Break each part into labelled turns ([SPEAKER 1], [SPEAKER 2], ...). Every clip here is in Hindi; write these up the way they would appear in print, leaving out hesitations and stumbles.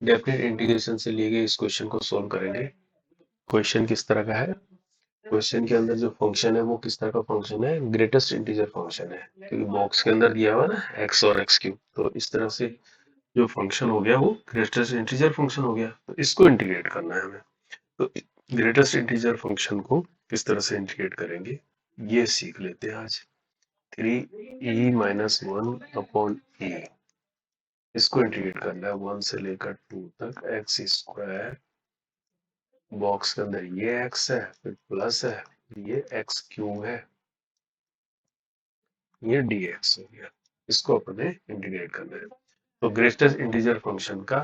[SPEAKER 1] डेफिनेट इंटीग्रेशन से लिए गए इस क्वेश्चन को सोल्व करेंगे। क्वेश्चन किस तरह का है? क्वेश्चन के अंदर जो फंक्शन है वो किस तरह का फंक्शन है? ग्रेटेस्ट इंटीजर फंक्शन है, क्योंकि बॉक्स के अंदर दिया हुआ ना एक्स और एक्स क्यूब, तो इस तरह से जो फंक्शन हो गया वो ग्रेटेस्ट इंटीजर फंक्शन हो गया। तो इसको इंटीग्रेट करना है हमें। तो ग्रेटेस्ट इंटीजर फंक्शन को किस तरह से इंटीग्रेट करेंगे ये सीख लेते हैं आज। 3e-1 अपॉन e, इसको इंटीग्रेट करना है 1 से लेकर 2 तक। एक्स स्क्वायर, बॉक्स के अंदर ये एक्स है, फिर प्लस है, ये एक्स क्यूब है, ये dx हो गया। इसको अपने इंटीग्रेट करना है। तो ग्रेटेस्ट इंटीजर फंक्शन का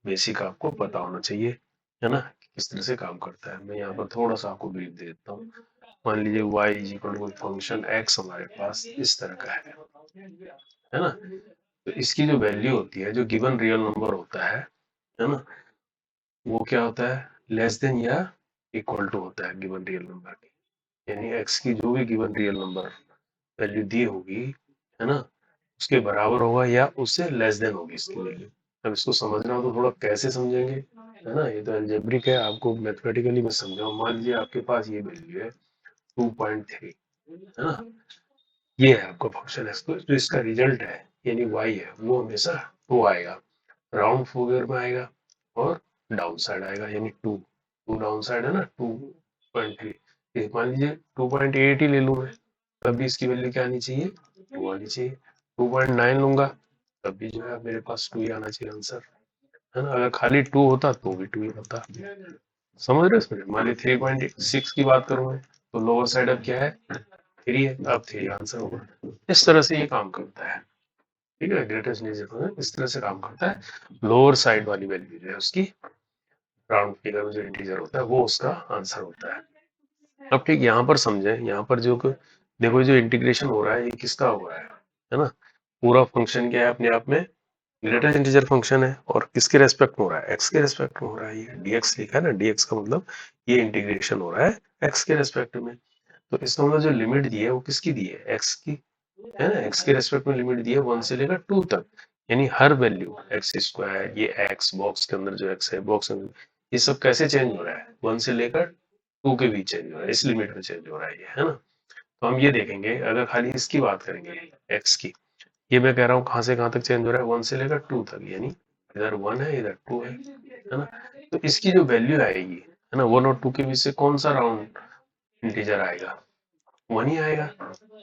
[SPEAKER 1] बेसिक आपको पता होना चाहिए, है ना, किस तरह से काम करता है। मैं यहाँ पर थोड़ा सा आपको ब्रीफ दे देता हूँ। मान लीजिए y is equal to function x हमारे पास इस तरह का है ना। तो इसकी जो वैल्यू होती है, जो गिवन रियल नंबर होता है ना, वो क्या होता है? लेस देन या इक्वल टू होता है गिवन रियल नंबर की। यानी x की जो भी गिवन रियल नंबर वैल्यू दी होगी, है ना, उसके बराबर होगा या उससे लेस देन होगी इसकी वैल्यू। अब इसको समझना हो तो थोड़ा कैसे समझेंगे, है ना, ये तो अलजेब्रिक है, आपको मैथमेटिकली मैं समझाऊं। मान लीजिए आपके पास ये वैल्यू है 2.3, है ना, ये है आपका फंक्शन है। तो इसका रिजल्ट है यानी y है, वो हमेशा 2 आएगा, राउंड फिगर में आएगा और डाउन साइड आएगा, यानी 2 डाउन साइड है ना, 2.3। मान लीजिए 2.8 ही ले लूं मैं, तब भी इसकी वैल्यू क्या आनी चाहिए? 2 आनी चाहिए। 2.9 लूंगा तब भी जो है मेरे पास 2 ही आना चाहिए आंसर, है ना। अगर खाली 2 होता तो भी 2 ही होता। समझ रहे हो इसमें? मान ली 3.6 की बात करूं मैं, तो लोअर साइड अब क्या है? 3 है, अब 3 आंसर होगा। इस तरह से ये काम करता है, ठीक है। ग्रेटेस्ट इंटीजर इस तरह से काम करता है। लोअर साइड वाली वैल्यू जो है उसकी, राउंड फिगर में जो इंटीजर होता है वो उसका आंसर होता है। अब ठीक यहाँ पर समझे, यहाँ पर जो देखो जो इंटीग्रेशन हो रहा है ये किसका हो रहा है ना। पूरा फंक्शन क्या है अपने आप में? ग्रेटेस्ट इंटीजर फंक्शन है, और किसके रेस्पेक्ट में हो रहा है? एक्स के रेस्पेक्ट में हो रहा है। ये dx लिखा है ना, dx का मतलब ये इंटीग्रेशन हो रहा है एक्स के रेस्पेक्ट में। तो इसका मतलब जो लिमिट दी है वो किसकी दी है? एक्स की, है ना। एक्स के रेस्पेक्ट में लिमिट दी है 1 से लेकर 2 तक, यानी हर वैल्यू एक्स स्क्वायर, ये एक्स बॉक्स के अंदर जो एक्स है बॉक्स में, ये सब कैसे चेंज हो रहा है? 1 से लेकर 2 के बीच चेंज हो रहा है, इस लिमिट में चेंज हो रहा है ये, है ना। तो हम ये देखेंगे, अगर खाली इसकी बात करेंगे एक्स की, ये मैं कह रहा हूँ कहाँ से कहाँ तक चेंज हो रहा है? 1 से लेकर 2 तक, यानी इधर 1 है इधर 2 है ना। तो इसकी जो वैल्यू आएगी, है ना, 1 और 2 के बीच से कौन सा राउंड इंटीजर आएगा? 1 ही आएगा।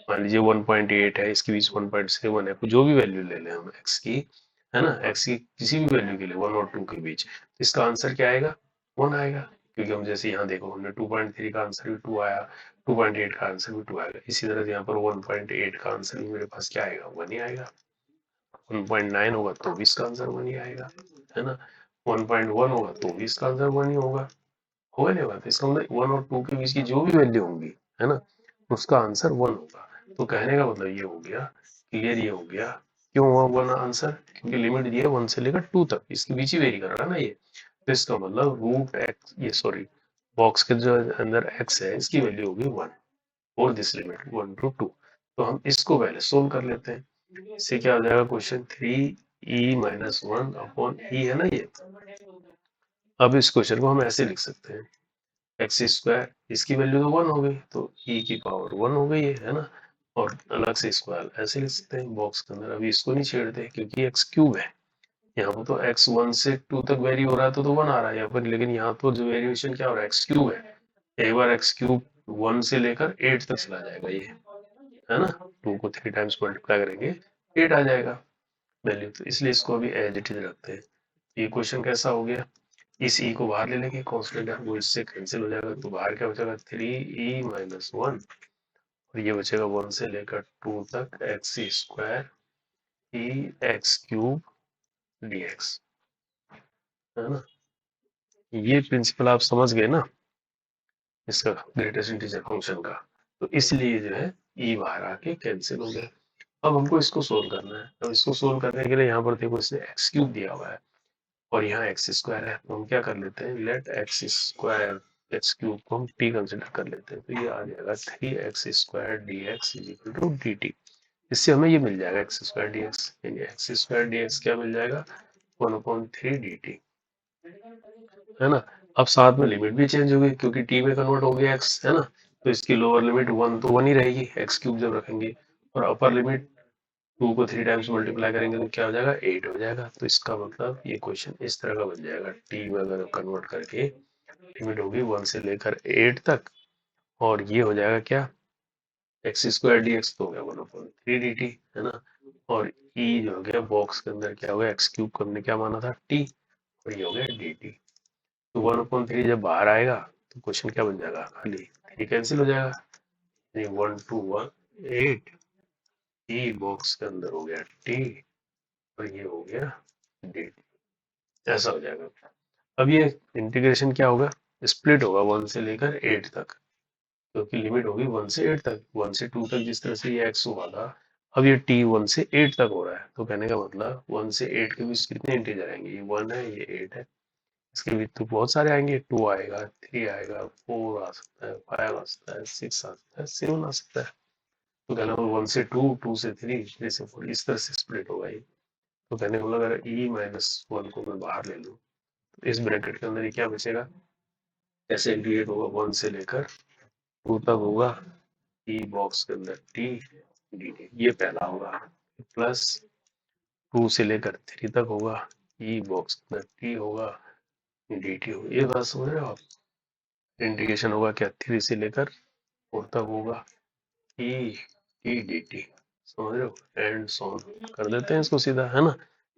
[SPEAKER 1] मान लीजिए 1.8 है, इसके बीच 1.7 है, जो भी वैल्यू ले लें हम एक्स की, है ना, एक्स की किसी भी वैल्यू के लिए 1 और 2 के बीच, तो इसका आंसर क्या आएगा? 1 आएगा। क्योंकि हम जैसे यहाँ देखो, हमने 2.3 का आंसर भी 2 आया, 2.8 का आंसर भी 2 आएगा, इसी तरह से यहाँ पर 1.8 का आंसर भी मेरे पास क्या आएगा? 1 ही आएगा। 1.9 होगा तो भी इसका आंसर 1 ही आएगा, है ना। 1.1 होगा तो भी इसका आंसर 1 ही होगा नहीं होगा। तो इसका मतलब 1 और 2 के बीच की जो भी वैल्यू होंगी, है ना, उसका आंसर 1 होगा। तो कहने का मतलब ये हो गया, क्लियर ये हो गया, क्यों हुआ 1 आंसर? क्योंकि लिमिट दी है 1 से लेकर 2 तक, इसके बीच ही वेरी कर रहा है ना ये। तो इसका मतलब रूट एक्स, ये सॉरी, बॉक्स के जो अंदर एक्स है इसकी वैल्यू होगी 1, और दिस लिमिट 1 to 2। तो हम इसको पहले सोल्व कर लेते हैं। इससे क्या हो जाएगा? क्वेश्चन 3e-1 अपॉन e है ना ये। अब इस क्वेश्चन को हम ऐसे लिख सकते हैं, एक्स स्क्वायर, इसकी वैल्यू तो 1 हो गई, तो e की पावर 1 हो गई है ना। और अलग से स्क्वायर ऐसे लिख सकते हैं बॉक्स के अंदर। अभी इसको नहीं छेड़ते क्योंकि एक्स क्यूब है, यहाँ पर तो एक्स 1 से 2 तक वेरी हो रहा है तो 1 आ रहा है यहाँ पर, लेकिन यहाँ तो जो वेरिएशन क्या हो रहा है? एक्स क्यूब है। एक बार एक्स क्यूब 1 से लेकर 8 तक चला जाएगा ये, है ना। 2 को 3 टाइम्स मल्टीप्लाई करेंगे 8 आ जाएगा वैल्यू, तो इसलिए इसको अभी एज इट इज रखते हैं। ये क्वेश्चन कैसा हो गया? इस ई को बाहर ले लेंगे, कांस्टेंट है वो इससे कैंसिल हो जाएगा, तो बाहर क्या बचेगा? 3e-1, और ये बचेगा 1 से लेकर 2 तक एक्स स्क्वायर ई एक्स क्यूब dx, है ना। ये प्रिंसिपल आप समझ गए ना इसका, ग्रेटेस्ट इंटीजर फंक्शन का। तो इसलिए जो है ई बाहर आके कैंसिल हो गया। अब हमको इसको सोल्व करना है। अब इसको सोल्व करने के लिए यहाँ पर देखो इसने एक्स क्यूब दिया हुआ है और यहाँ एक्स स्क्वायर है, तो हम क्या कर लेते हैं? Let x square x cube को हम टी कंसिडर कर लेते हैं, तो ये आ जाएगा 3x² dx is equal to dt। इससे हमें ये मिल जाएगा x² dx, यानी x² dx क्या मिल जाएगा? 1/3 dt। है ना। अब साथ में लिमिट भी चेंज हो गई क्योंकि टी में कन्वर्ट हो गया एक्स, है ना। तो इसकी लोअर लिमिट 1 तो 1 ही रहेगी, एक्स क्यूब जब रखेंगे, और अपर लिमिट 2 को 3 टाइम्स मल्टीप्लाई करेंगे तो क्या हो जाएगा, 8 हो जाएगा। तो इसका मतलब ये क्वेश्चन इस तरह का बन जाएगा, टी में अगर कन्वर्ट करके लिमिट होगी 1 से लेकर 8 तक, और ये हो जाएगा क्या, एक्स स्क्वायर डी एक्स तो हो गया 1/3 dt, है ना। और ई जो हो गया बॉक्स के अंदर क्या हो गया, एक्स क्यूब को हमने क्या माना था, टी, और ये हो गया डी टी। तो 1/3 जब बाहर आएगा तो क्वेश्चन क्या बन जाएगा, खाली 3 कैंसिल हो जाएगा, 1 2 1 8, ई बॉक्स के अंदर हो गया टी, और ये हो गया डी टी, ऐसा हो जाएगा। अब ये इंटीग्रेशन क्या होगा, स्प्लिट होगा 1 से लेकर 8 तक, क्योंकि लिमिट होगी 1 से 8 तक, 1 से 2 तक जिस तरह से ये एक्स हुआ था, अब ये टी 1 से 8 तक हो रहा है। तो कहने का मतलब 1 से 8 के बीच कितने इंटीजर आएंगे, ये 1 है, ये 8 है, इसके बीच तो बहुत सारे आएंगे, 2 आएगा, 3 आएगा, 4 आ सकता है, 5 आ सकता है, 6 आ सकता है, 7 आ सकता है। तो कहना 1 से 2, 2 से 3, 3 से 4, इस तरह से स्प्लिट होगा ये। तो कहने का मतलब अगर ई माइनस 1 को मैं बाहर ले लूँ तो इस ब्रैकेट के अंदर ये क्या बचेगा, ऐसे इंटीग्रेट होगा 1 से लेकर 2 तक होगा, ई बॉक्स के अंदर टी डी टी, ये पहला होगा, प्लस 2 से लेकर 3 तक होगा, ई बॉक्स के अंदर टी होगा, डी टी होगा। ये बात समझ रहे हो आप, इंटीग्रेशन होगा क्या, 3 से लेकर 4 तक होगा, ई टी डी टी, समझ रहे हो, एंड सो ऑन कर देते हैं इसको सीधा, है ना।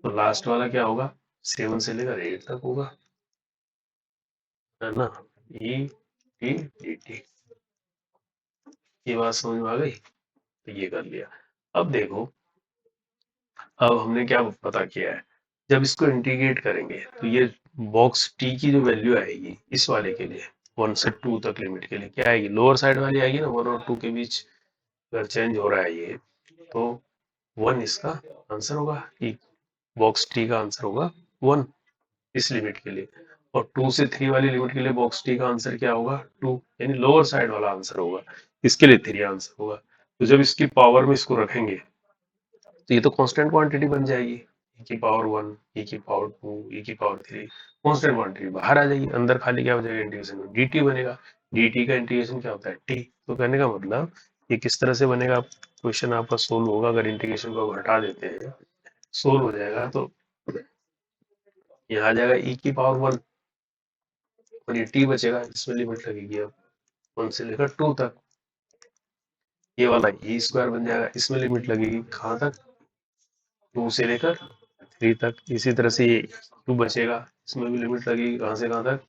[SPEAKER 1] तो लास्ट वाला क्या होगा, 7 से लेकर 8 तक होगा, है ना, ई टी डी टी। ये बात समझ में आ गई, तो ये कर लिया। अब देखो, अब हमने क्या पता किया है, जब इसको इंटीग्रेट करेंगे तो ये बॉक्स टी की जो वैल्यू आएगी इस वाले के लिए 1 से 2 तक लिमिट के लिए क्या आएगी, लोअर साइड वाली आएगी ना, 1 और 2 के बीच अगर चेंज हो रहा है ये, तो 1 इसका आंसर होगा, कि बॉक्स टी का आंसर होगा 1 इस लिमिट के लिए। और 2 से 3 वाली लिमिट के लिए बॉक्स टी का आंसर क्या होगा, 2, यानी लोअर साइड वाला आंसर होगा, इसके लिए 3 आंसर होगा। तो जब इसकी पावर में इसको रखेंगे तो ये तो कांस्टेंट क्वांटिटी बन जाएगी, e की पावर 1, e की पावर 2, e की पावर 3, कांस्टेंट क्वांटिटी बाहर आ जाएगी, अंदर खाली क्या हो जाएगा, इंटीग्रेशन में dt बनेगा, dt का इंटीग्रेशन क्या होता है, t। तो कहने का मतलब ये किस तरह से बनेगा, क्वेश्चन आपका सोल्व होगा अगर इंटीग्रेशन को हटा देते हैं, सोल्व हो जाएगा। तो यहाँ आ जाएगा e की पावर 1, और ये t बचेगा, इसमें लिमिट लगेगी अब 1 से लेकर 2 तक, ये वाला e स्क्वायर बन जाएगा, इसमें लिमिट लगेगी कहाँ तक, 2 से लेकर 3 तक। इसी तरह से ये 2 बचेगा, इसमें भी लिमिट लगेगी कहाँ से कहाँ तक,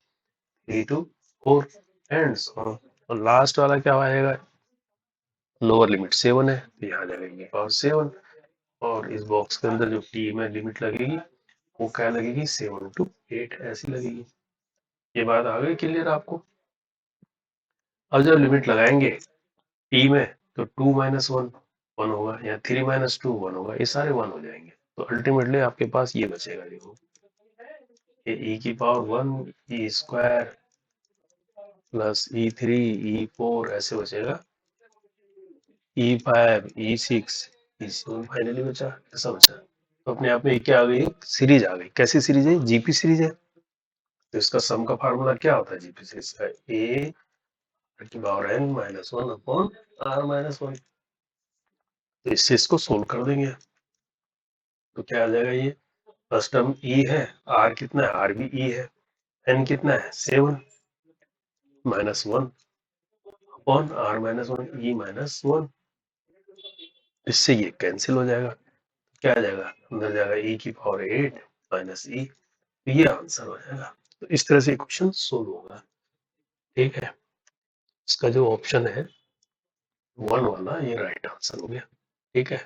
[SPEAKER 1] 3 to 4, एंड और लास्ट वाला क्या आएगा, लोअर लिमिट 7 है, तो यहाँ आ जाएगा ये पावर 7, और इस बॉक्स के अंदर जो टी में लिमिट लगेगी वो क्या लगेगी, 7 to 8 ऐसी लगेगी। ये बात आ गई क्लियर आपको। अब जब लिमिट लगाएंगे टी में तो 2 माइनस 1 1 होगा, या 3 माइनस 2 1 होगा, ये सारे 1 हो जाएंगे। तो अल्टीमेटली आपके पास ये बचेगा, देखो ये e की power 1 E square plus E3 E4 ऐसे बचेगा, E5 E6 E7 फाइनली बचा, ऐसा बचा। तो अपने आप में क्या आ गई, सीरीज आ गई, कैसी सीरीज है, जीपी सीरीज है। तो इसका सम का फार्मूला क्या होता है जीपी सीरीज का, ए की power n minus 1 upon r minus 1। तो इससे इसको सोल्व कर देंगे, तो क्या आ जाएगा, ये फर्स्ट टर्म e है, r कितना है, r भी e है, n कितना है 7 minus 1 upon r minus 1 e minus 1, इससे ये कैंसिल हो जाएगा, क्या आ जाएगा, अंदर जाएगा e की पावर 8 माइनस e, तो ये आंसर हो जाएगा। तो इस तरह से क्वेश्चन सोल्व होगा, ठीक है। इसका जो ऑप्शन है 1 वाला, ये राइट आंसर हो गया, ठीक है।